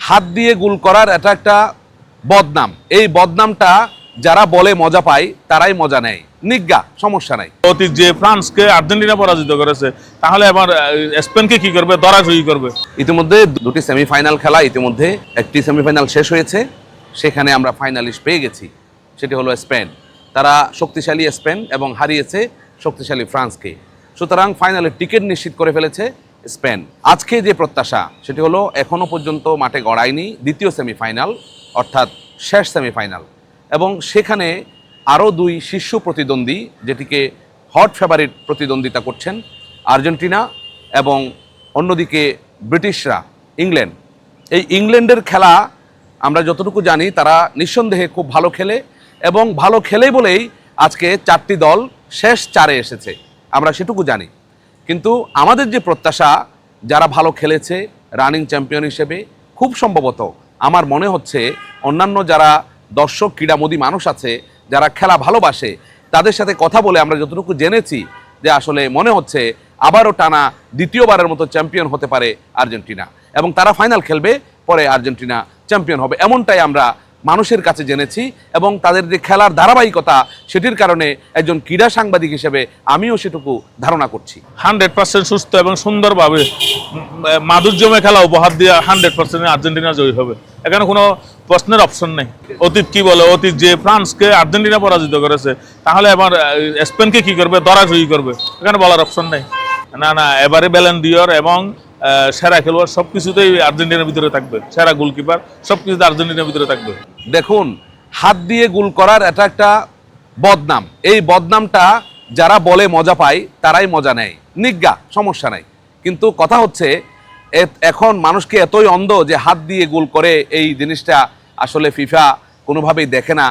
হাত দিয়ে গোল করার এটা একটা বদনাম। এই বদনামটা যারা বলে মজা পায় তারাই মজা নেয়, নিজ্ঞা, সমস্যা নাই। অতীত যে ফ্রান্সকে আর্জেন্টিনা পরাজিত করেছে, তাহলে এবার স্পেনকে কি করবে? ধরাশয়ী করবে। ইতিমধ্যে দুটি সেমিফাইনাল খেলা, ইতিমধ্যে একটি সেমিফাইনাল শেষ হয়েছে, সেখানে আমরা ফাইনালিস্ট পেয়ে গেছি, সেটি হলো স্পেন। তারা শক্তিশালী স্পেন এবং হারিয়েছে শক্তিশালী ফ্রান্সকে। সুতরাং ফাইনালের টিকিট নিশ্চিত করে ফেলেছে স্পেন। আজকে যে প্রত্যাশা সেটি হলো এখনও পর্যন্ত মাঠে গড়ায়নি দ্বিতীয় সেমিফাইনাল, অর্থাৎ শেষ সেমিফাইনাল, এবং সেখানে আরও দুই শীর্ষ প্রতিদ্বন্দ্বী, যেটিকে হট ফেভারিট প্রতিদ্বন্দ্বিতা করছেন, আর্জেন্টিনা এবং অন্যদিকে ব্রিটিশরা, ইংল্যান্ড। এই ইংল্যান্ডের খেলা আমরা যতটুকু জানি তারা নিঃসন্দেহে খুব ভালো খেলে, এবং ভালো খেলে বলেই আজকে 4টি দল শেষ 4-এ এসেছে, আমরা সেটুকু জানি। কিন্তু আমাদের যে প্রত্যাশা, যারা ভালো খেলেছে রানিং চ্যাম্পিয়ন হিসেবে, খুব সম্ভবত আমার মনে হচ্ছে অন্যান্য যারা দর্শক ক্রীড়ামোদী মানুষ আছে, যারা খেলা ভালোবাসে, তাদের সাথে কথা বলে আমরা যতটুকু জেনেছি যে আসলে মনে হচ্ছে আবারও টানা দ্বিতীয়বারের মতো চ্যাম্পিয়ন হতে পারে আর্জেন্টিনা, এবং তারা ফাইনাল খেলবে, পরে আর্জেন্টিনা চ্যাম্পিয়ন হবে, এমনটাই আমরা মানুষের কাছে জেনেছি। এবং তাদের যে খেলার ধারাবাহিকতা, সেটির কারণে একজন ক্রীড়া সাংবাদিক হিসেবে আমিও সেটুকু ধারণা করছি। 100% সুস্থ এবং সুন্দরভাবে মাধুর্যময় খেলা উপহার দিয়ে 100% আর্জেন্টিনা জয়ী হবে, এখানে কোনো প্রশ্নের অপশন নেই। অতীত কি বলে? অতীত যে ফ্রান্সকে আর্জেন্টিনা পরাজিত করেছে, তাহলে এবার স্পেনকে কি করবে? ধরাশয়ী করবে, এখানে বলার অপশন নেই। না, এবারে ব্যালন ডিওর এবং সেরা খেলোয়াড় সবকিছুতেই আর্জেন্টিনার ভিতরে থাকবে, সেরা গোলকিপার সবকিছুতে আর্জেন্টিনার ভিতরে থাকবে। দেখুন, হাত দিয়ে গোল করার এটা একটা বদনাম। এই বদনামটা যারা বলে মজা পায় তারাই মজা নেয়, নিজ্ঞা, সমস্যা নাই। কিন্তু কথা হচ্ছে এখন মানুষকে এতই অন্ধ যে হাত দিয়ে গোল করে, এই জিনিসটা আসলে ফিফা কোনোভাবেই দেখে না।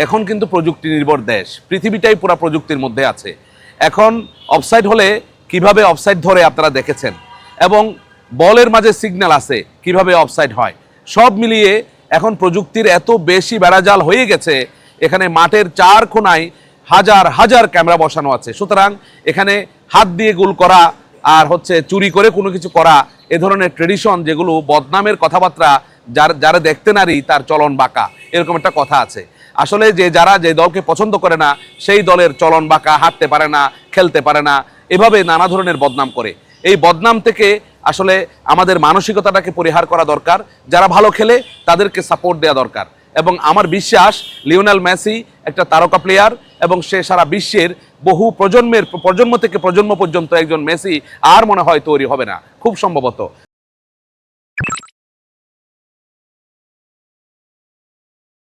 এখন কিন্তু প্রযুক্তি নির্ভর দেশ, পৃথিবীটাই পুরো প্রযুক্তির মধ্যে আছে। এখন অফসাইড হলে কিভাবে অফসাইড ধরে আপনারা দেখেছেন, এবং বলের মাঝে সিগন্যাল আছে কিভাবে অফসাইড হয়, সব মিলিয়ে এখন প্রযুক্তির এত বেশি বেড়াজাল হয়ে গেছে, এখানে মাঠের 4 কোণায় হাজার হাজার ক্যামেরা বসানো আছে। সুতরাং এখানে হাত দিয়ে গোল করা আর হচ্ছে চুরি করে কোনো কিছু করা, এ ধরনের ট্রেডিশন, যেগুলো বদনামের কথাবার্তা, যারা দেখতে নারী তার চলন বাঁকা, এরকম একটা কথা আছে। আসলে যারা যে দলকে পছন্দ করে না, সেই দলের চলন বাঁকা, হাঁটতে পারে না, খেলতে পারে না, এভাবে নানা ধরনের বদনাম করে। এই বদনাম থেকে আসলে আমাদের মানসিকতাটাকে পরিহার করা দরকার। যারা ভালো খেলে তাদেরকে সাপোর্ট দেওয়া দরকার, এবং আমার বিশ্বাস লিওনেল মেসি একটা তারকা প্লেয়ার, এবং সে সারা বিশ্বের বহু প্রজন্ম থেকে প্রজন্ম পর্যন্ত একজন মেসি আর মনে হয় তৈরি হবে না, খুব সম্ভবত।